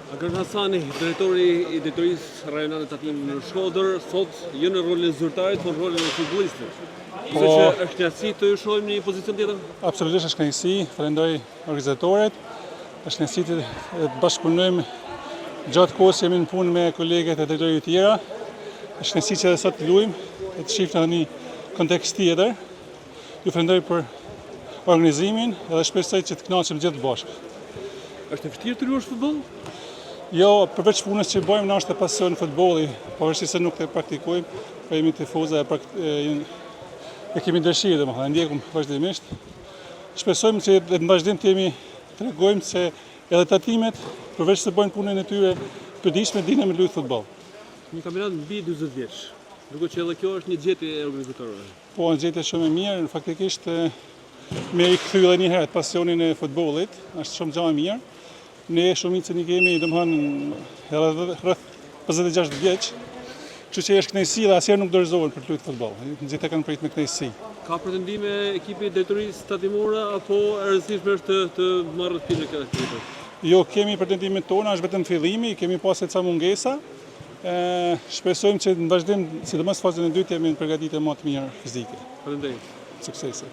Akër Hasani, drejtori i drejtorisë rajonale tatim në Shkodër, sot jo në rolin e zyrtarit, por në rolin e futbollistit. Që është kënaqësi të ju shohim në një pozicion tjetër? Absolutisht është kënaqësi, falenderoj organizatorët. Është kënaqësi të bashkëpunojmë gjatë kohës që jemi në punë me kolegët e drejtorit të tjera. Është kënaqësi që edhe sot luajmë, të shihni në një kontekst tjetër. Ju falenderoj për organizimin edhe shpresoj që të kënaqem gjithë bashkë. Është e vështirë të luash futboll? Jo, përveç punës që bëjmë, na është e pasion futbolli, pavarësisht se nuk e praktikojmë, po jemi tifozë e kemi dëshirë, domethënë, ndjekum vazhdimisht. Shpresojmë që në vazhdim të tregojmë se edhe tatimet, përveç se bëjnë punën e tyre përditshme, dinë me luajtë futboll. Një kampionat mbi 40 vjeç. Duket që edhe kjo është një gjetje e organizatorëve. Po, një gjetje shumë e mirë, faktikisht me i kthy edhe një herë pasionin e futbollit, është shumë gjë e mirë. Ne shumicën i kemi, domethënë, rreth 56 vjeç, kështu që është kënaqësi dhe asnjëherë nuk dorëzohen për të luajtur futboll. Gjithë kanë prit me kënaqësi. Ka pretendime ekipi i drejtorisë tatimore apo e rëndësishme është të marrë pjesë në këtë aktivitet? Jo, kemi pretendimet tona, është vetëm fillimi, kemi pasur ca mungesa. Shpresojmë që në vazhdim, sidomos fazën e dytë, jemi në përgatitje më të mirë fizike. Faleminderit. Suksese.